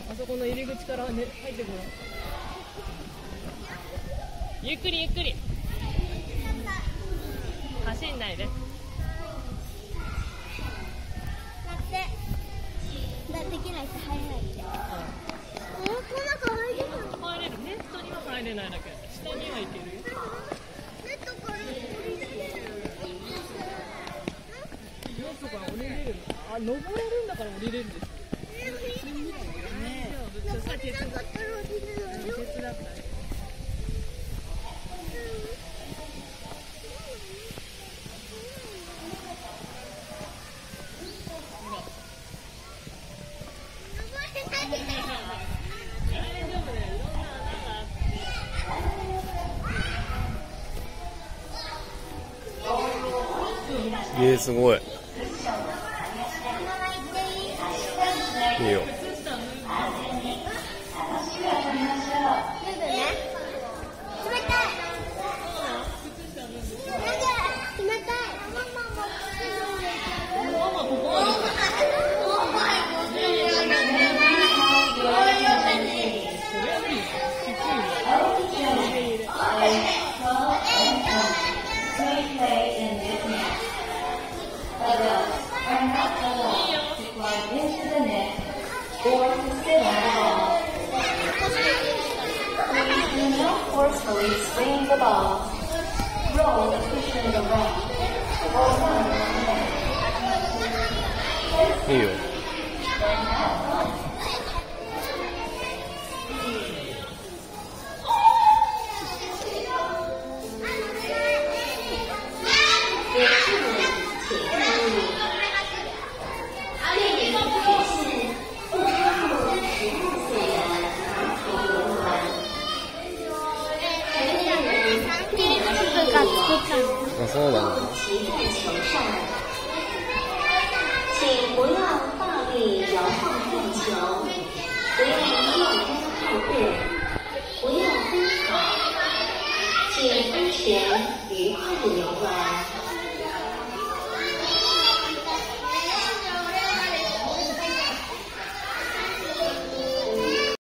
あそこの入り口から、ね、入ってこない。ゆっくりゆっくり。走んないで。できないと入れないって。この中入れない。入れる。ネットには入れないだけ。下には行けるよ。ネットから降りれる。ネットから降りれるの。あ、登れるんだから降りれるんですよ。登れなかったら降りれないよ。手伝ったり。すごい。いいよ。Forcefully swing the ball. Roll the cushion around. Or one on the net. いいよ。あ、そうなんだ。请不要大力摇晃撞球，不要右边后背，不要奔跑，请安全愉快的游玩。